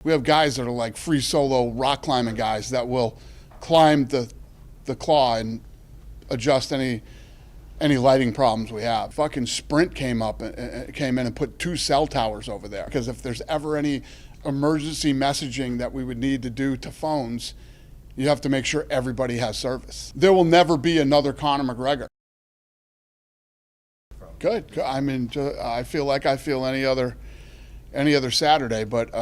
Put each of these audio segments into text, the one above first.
We have guys that are like free solo rock climbing guys that will climb the claw and adjust any lighting problems we have. Fucking Sprint came in and put 2 cell towers over there, because if there's ever any emergency messaging that we would need to do to phones, you have to make sure everybody has service. There will never be another Conor McGregor. Good. I mean, I feel like I feel any other Saturday, but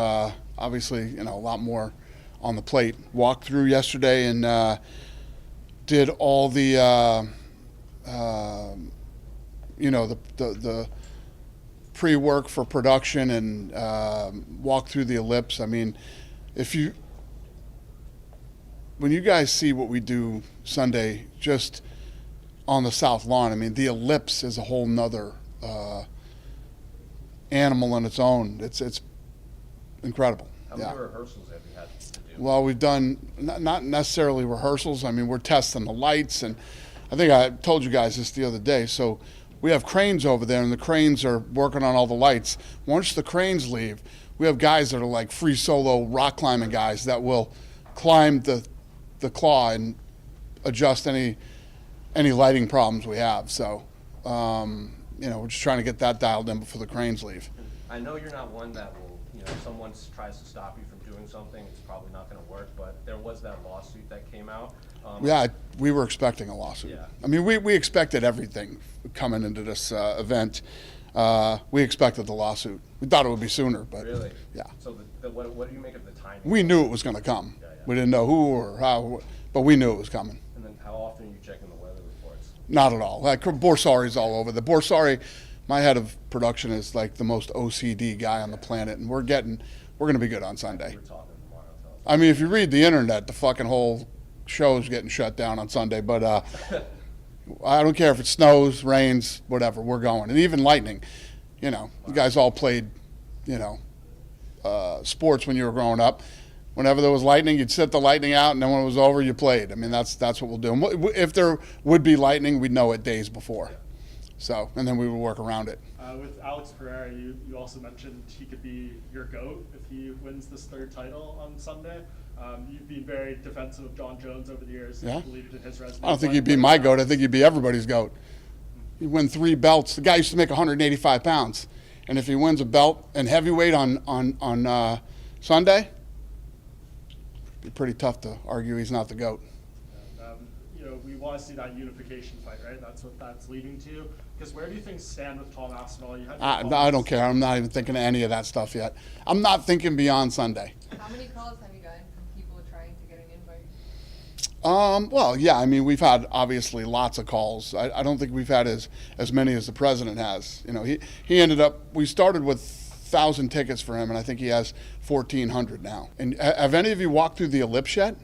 obviously, a lot more on the plate. Walked through yesterday and did all the the pre-work for production and walked through the ellipse. I mean, when you guys see what we do Sunday just on the south lawn, I mean, the ellipse is a whole nother animal on its own. It's incredible. How many rehearsals have you had to do? Well, we've done not necessarily rehearsals. I mean, we're testing the lights, and I think I told you guys this the other day. So we have cranes over there, and the cranes are working on all the lights. Once the cranes leave, we have guys that are like free solo rock climbing guys that will climb the claw and adjust any lighting problems we have. So, we're just trying to get that dialed in before the cranes leave. I know you're not one that will, if someone tries to stop you from doing something, it's probably not going to work, but there was that lawsuit that came out. Yeah, we were expecting a lawsuit. Yeah. I mean, we expected everything coming into this event. We expected the lawsuit. We thought it would be sooner, but really? Yeah. So what do you make of the timing? We knew it was going to come. Yeah. We didn't know who or how, but we knew it was coming. And then how often are you checking the weather reports? Not at all. Like Borsari's all over. The Borsari, my head of production, is like the most OCD guy on the planet, and we're going to be good on Sunday. We're talking tomorrow. I mean, if you read the internet, the fucking whole show's getting shut down on Sunday, but I don't care if it snows, rains, whatever, we're going. And even lightning, you guys all played, sports when you were growing up. Whenever there was lightning, you'd set the lightning out, and then when it was over, you played. I mean, that's what we'll do. And if there would be lightning, we'd know it days before. So, and then we would work around it. With Alex Pereira, you also mentioned he could be your GOAT if he wins this 3rd title on Sunday. You've been very defensive of John Jones over the years. Yeah. You believed in his resume. I don't think he'd be my GOAT. I think he'd be everybody's GOAT. He'd win 3 belts. The guy used to make 185 pounds. And if he wins a belt and heavyweight on Sunday, it'd be pretty tough to argue he's not the GOAT. We want to see that unification fight, right? That's what that's leading to. Because where do you things stand with Tom Aspinall? I don't care. I'm not even thinking of any of that stuff yet. I'm not thinking beyond Sunday. How many calls have you gotten from people trying to get an invite? Well, yeah, I mean, we've had obviously lots of calls. I don't think we've had as many as the president has. He ended up, we started with 1,000 tickets for him, and I think he has 1,400 now. And have any of you walked through the ellipse yet?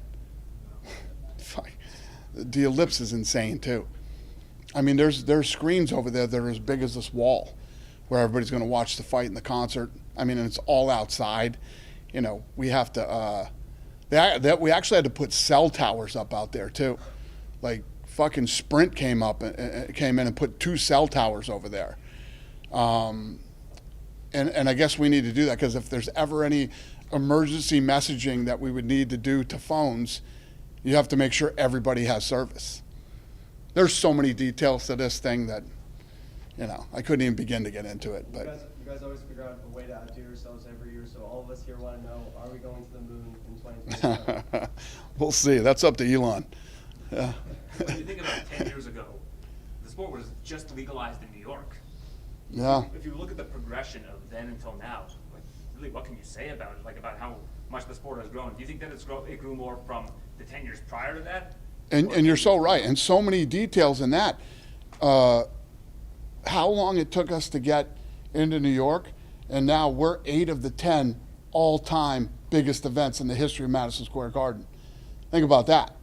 The ellipse is insane too. I mean, there's screens over there that are as big as this wall, where everybody's going to watch the fight and the concert. I mean, and it's all outside. We have to. We actually had to put cell towers up out there too. Like fucking Sprint came in and put 2 cell towers over there. And I guess we need to do that, because if there's ever any emergency messaging that we would need to do to phones, you have to make sure everybody has service. There's so many details to this thing that, I couldn't even begin to get into it. But you guys always figure out a way to outdo yourselves every year, so all of us here want to know, are we going to the moon in 2027? We'll see. That's up to Elon. Yeah. When you think about 10 years ago, the sport was just legalized in New York. Yeah. If you look at the progression of then until now, really, what can you say about it? About how much the sport has grown? Do you think that it grew more from the 10 years prior to that? And you're so right, and so many details in that. How long it took us to get into New York, and now we're 8 of the 10 all-time biggest events in the history of Madison Square Garden. Think about that.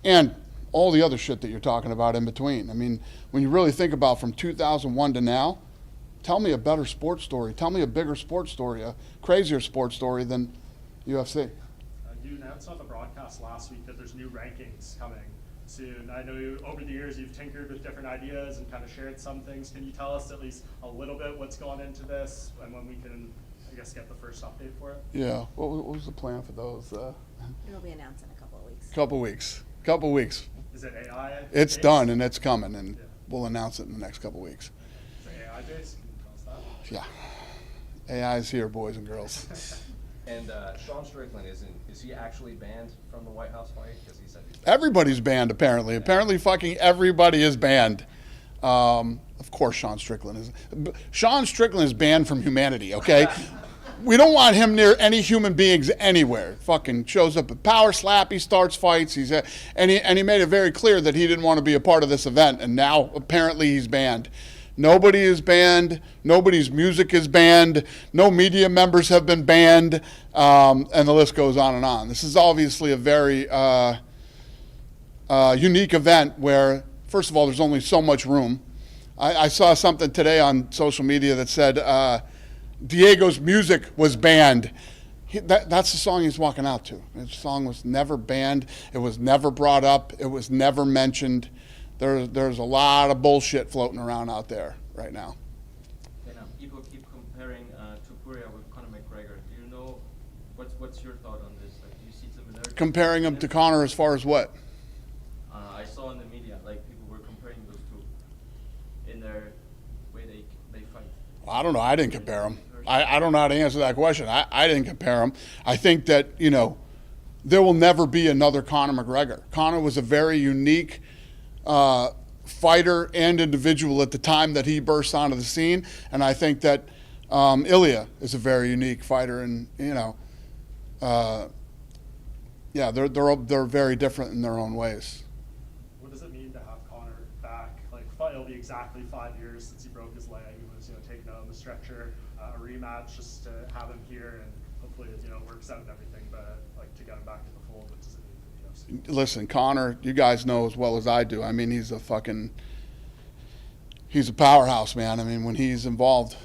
And all the other shit that you're talking about in between. I mean, when you really think about from 2001 to now, tell me a better sports story. Tell me a bigger sports story, a crazier sports story than UFC. You announced on the broadcast last week that there's new rankings coming soon. I know over the years you've tinkered with different ideas and kind of shared some things. Can you tell us at least a little bit what's gone into this and when we can, guess, get the first update for it? Yeah. What was the plan for those? It'll be announced in a couple of weeks. Couple weeks. Is it AI? It's based? done and it's coming, and Yeah. we'll announce it in the next couple weeks. Is it AI based? Can you tell us that? Yeah. AI is here, boys and girls. And Sean Strickland, is he actually banned from the White House fight? Because he said he's Everybody's banned, apparently. Apparently, fucking everybody is banned. Of course, Sean Strickland is. Sean Strickland is banned from humanity, okay? We don't want him near any human beings anywhere. Fucking shows up at Power Slap, he starts fights, and he made it very clear that he didn't want to be a part of this event, and now apparently he's banned. Nobody is banned. Nobody's music is banned. No media members have been banned, and the list goes on and on. This is obviously a very unique event where, first of all, there's only so much room. I saw something today on social media that said Diego's music was banned. That's the song he's walking out to. His song was never banned. It was never brought up. It was never mentioned. There's a lot of bullshit floating around out there right now. People keep comparing Topuria with Conor McGregor. Do you know what's your thought on this? Like, do you see similarities? Comparing him to Conor as far as what? I saw in the media, like, people were comparing those two in their way they fight. Well, I don't know. I didn't compare them. I don't know how to answer that question. I didn't compare them. I think that, there will never be another Conor McGregor. Conor was a very unique fighter and individual at the time that he burst onto the scene, and I think that Ilya is a very unique fighter, and they're very different in their own ways. What does it mean to have Conor back? Like, it'll be exactly 5 years since he broke his leg. He was, taken out on the stretcher. A rematch just to have him here, and hopefully, it works out and everything. But like, to get him back in the fold, what does it mean for the UFC? Listen, Conor, you guys know as well as I do. I mean, he's a powerhouse, man. I mean, when he's involved,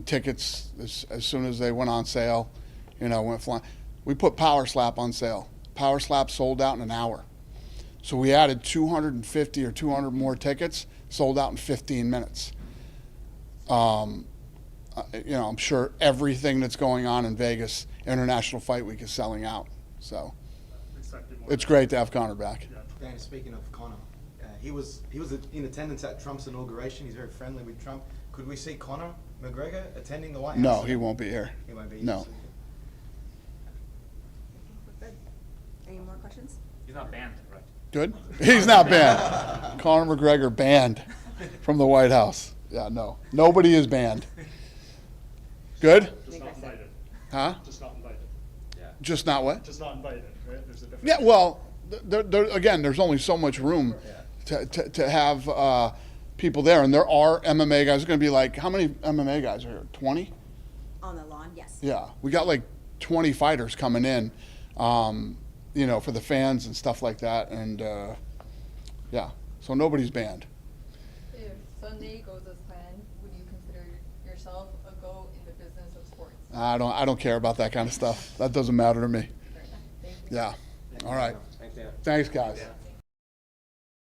tickets as soon as they went on sale, went flying. We put Power Slap on sale. Power Slap sold out in an hour. So we added 250 or 200 more tickets, sold out in 15 minutes. I'm sure everything that's going on in Vegas International Fight Week is selling out. So it's great to have Conor back. Dan, speaking of Conor, he was in attendance at Trump's inauguration. He's very friendly with Trump. Could we see Conor McGregor attending the White House? No, he won't be here. He won't be here. No. Good. Any more questions? He's not banned, right? Good? He's not banned. Conor McGregor banned from the White House. Yeah, no. Nobody is banned. Good? Just not invited. Huh? Just not invited. Just not what? Just not invited, right? There's a difference. Yeah, well, again, there's only so much room to have people there. And there are MMA guys. There's going to be like, how many MMA guys are here? 20? On the lawn, yes. Yeah. We got like 20 fighters coming in, for the fans and stuff like that. And, so nobody's banned. If Sunday goes as planned, would you consider yourself a GOAT in the business of sports? I don't care about that kind of stuff. That doesn't matter to me. Fair enough. Thank you. Yeah. All right. Thanks, Dan. Thanks, guys.